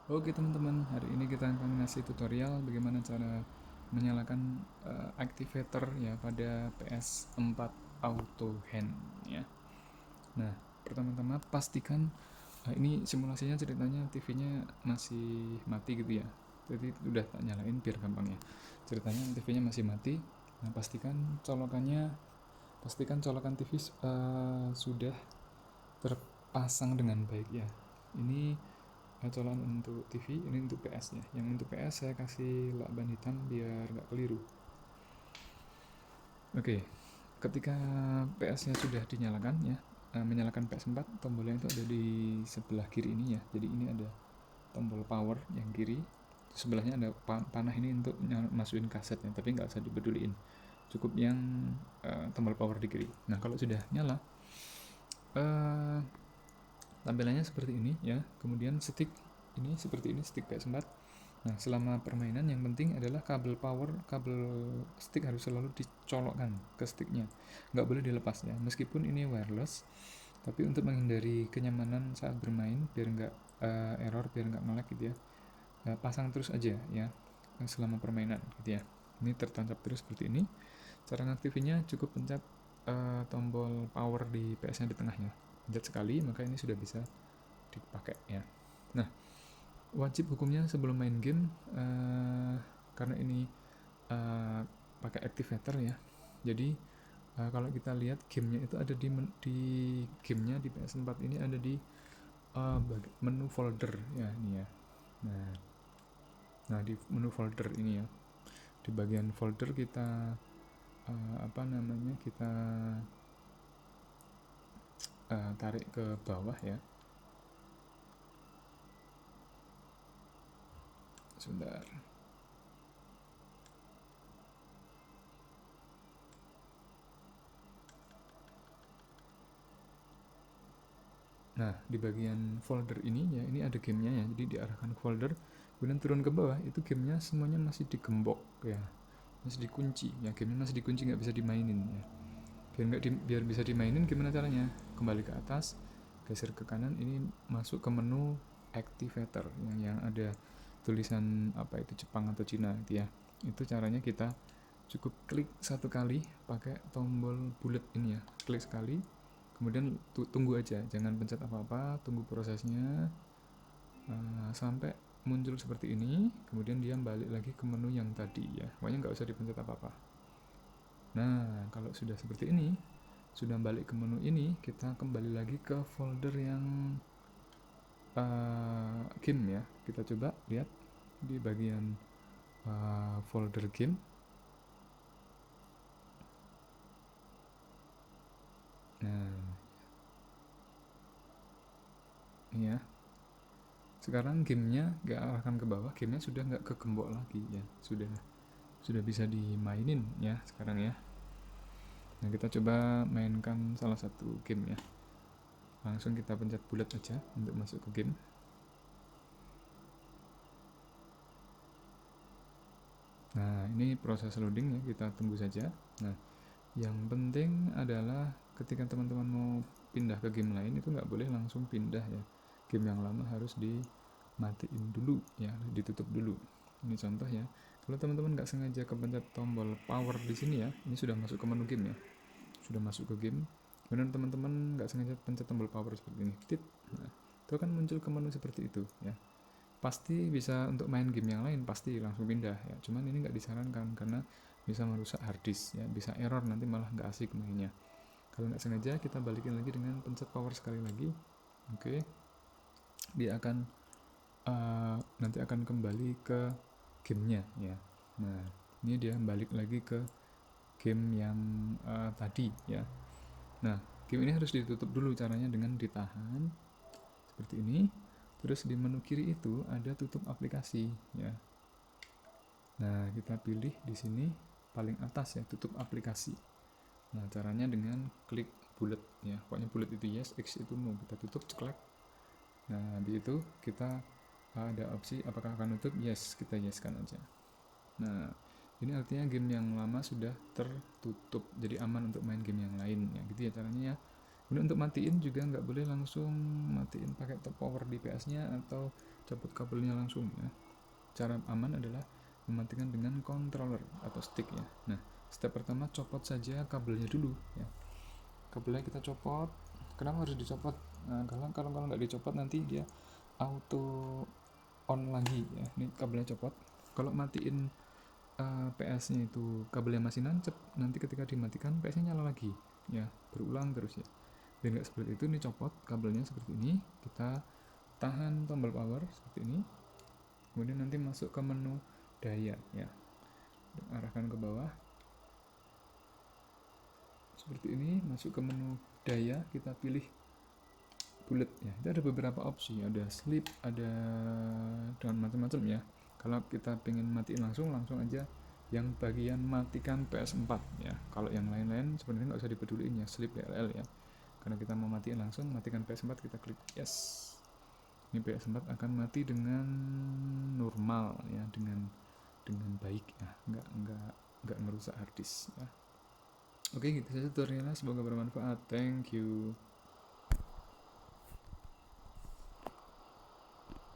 Oke teman-teman, hari ini kita akan ngasih tutorial bagaimana cara menyalakan activator ya pada PS4 Auto Hand ya. Nah, pertama-tama pastikan ini simulasinya ceritanya TV-nya masih mati gitu ya. Jadi udah tak nyalain biar gampang ya. Ceritanya TV-nya masih mati. Nah, pastikan colokan TV sudah terpasang dengan baik ya. Ini colokan untuk TV, ini untuk PS nya. Yang untuk PS saya kasih lakban hitam biar nggak keliru. Oke, ketika PS nya sudah dinyalakan ya, menyalakan PS4, tombolnya itu ada di sebelah kiri ini ya. Jadi ini ada tombol power yang kiri, sebelahnya ada panah ini untuk masukin kasetnya, tapi nggak usah dipeduliin, cukup yang tombol power di kiri. Nah kalau sudah nyala, uh, tampilannya seperti ini ya. Kemudian stick ini seperti ini, stick PS4. Nah selama permainan yang penting adalah kabel stick harus selalu dicolokkan ke sticknya, nggak boleh dilepas ya, meskipun ini wireless. Tapi untuk menghindari kenyamanan saat bermain, biar nggak error, biar nggak nge-lag gitu ya, pasang terus aja ya selama permainan gitu ya. Ini tertancap terus seperti ini. Cara ngaktifinnya cukup pencet tombol power di PS nya di tengahnya, pencet sekali maka ini sudah bisa dipakai ya. Nah wajib hukumnya sebelum main game, karena ini pakai activator ya, jadi kalau kita lihat gamenya itu ada di gamenya di PS4 ini ada di menu folder ya ini ya. Nah di menu folder ini ya, di bagian folder kita kita tarik ke bawah ya. Sebentar. Nah, di bagian folder ini ya, ini ada gamenya ya, jadi diarahkan ke folder, kemudian turun ke bawah, itu gamenya semuanya masih digembok ya, masih dikunci ya, gamenya masih dikunci, nggak bisa dimainin ya. Biar bisa dimainin gimana caranya? Kembali ke atas, geser ke kanan, ini masuk ke menu activator yang ada tulisan apa itu Jepang atau Cina gitu ya. Itu caranya kita cukup klik satu kali pakai tombol bulat ini ya, klik sekali, kemudian tunggu aja, jangan pencet apa-apa, tunggu prosesnya sampai muncul seperti ini, kemudian dia balik lagi ke menu yang tadi ya, pokoknya nggak usah dipencet apa-apa. Nah kalau sudah seperti ini, sudah balik ke menu ini, kita kembali lagi ke folder yang game ya. Kita coba lihat di bagian folder game. Nah ini ya, sekarang gamenya nggak akan ke bawah, gamenya sudah nggak kegembok lagi ya, sudah bisa dimainin ya sekarang ya. Nah kita coba mainkan salah satu game ya, langsung kita pencet bulat aja untuk masuk ke game. Nah ini proses loading ya, kita tunggu saja. Nah yang penting adalah ketika teman-teman mau pindah ke game lain itu nggak boleh langsung pindah ya, game yang lama harus dimatiin dulu ya, ditutup dulu. Ini contoh ya, kalau teman-teman nggak sengaja kepencet tombol power di sini ya, ini sudah masuk ke menu game ya, sudah masuk ke game, kemudian teman-teman nggak sengaja pencet tombol power seperti ini, tit, nah, itu kan muncul ke menu seperti itu ya. Pasti bisa untuk main game yang lain, pasti langsung pindah ya, cuman ini nggak disarankan karena bisa merusak harddisk ya, bisa error, nanti malah nggak asik mainnya. Kalau nggak sengaja kita balikin lagi dengan pencet power sekali lagi, oke, dia akan nanti akan kembali ke gamenya ya. Nah ini dia balik lagi ke game yang tadi ya. Nah game ini harus ditutup dulu, caranya dengan ditahan seperti ini, terus di menu kiri itu ada tutup aplikasi ya. Nah kita pilih di sini paling atas ya, tutup aplikasi. Nah caranya dengan klik bulat ya, pokoknya bulat itu yes, X itu no, kita tutup, ceklek. Nah di itu kita ada opsi apakah akan tutup, yes, kita yes kan aja. Nah ini artinya game yang lama sudah tertutup, jadi aman untuk main game yang lain ya, gitu ya caranya ya. Kemudian untuk matiin juga nggak boleh langsung matiin pakai top power di PS-nya atau copot kabelnya langsung ya. Cara aman adalah mematikan dengan controller atau stick ya. Nah, step pertama copot saja kabelnya dulu ya. Kabelnya kita copot. Kenapa harus dicopot? Nah, kalau nggak dicopot nanti dia auto on lagi ya. Ini kabelnya copot. Kalau matiin PS-nya itu kabelnya masih nancep, nanti ketika dimatikan PS-nya nyala lagi ya, berulang terus ya. Dan nggak seperti itu, ini copot kabelnya seperti ini, kita tahan tombol power seperti ini, kemudian nanti masuk ke menu daya ya, arahkan ke bawah seperti ini, masuk ke menu daya, kita pilih bullet ya. Itu ada beberapa opsi, ada sleep, ada dan macam-macam ya. Kalau kita pengen matiin langsung aja yang bagian matikan PS4 ya. Kalau yang lain-lain sebenarnya nggak usah dipeduliin ya, sleep DLL ya. Karena kita mau matiin langsung, matikan PS4, kita klik yes. Ini PS4 akan mati dengan normal ya, dengan baik ya, nggak ngerusak harddisk ya. Oke, gitu saja tutorialnya, semoga bermanfaat. Thank you.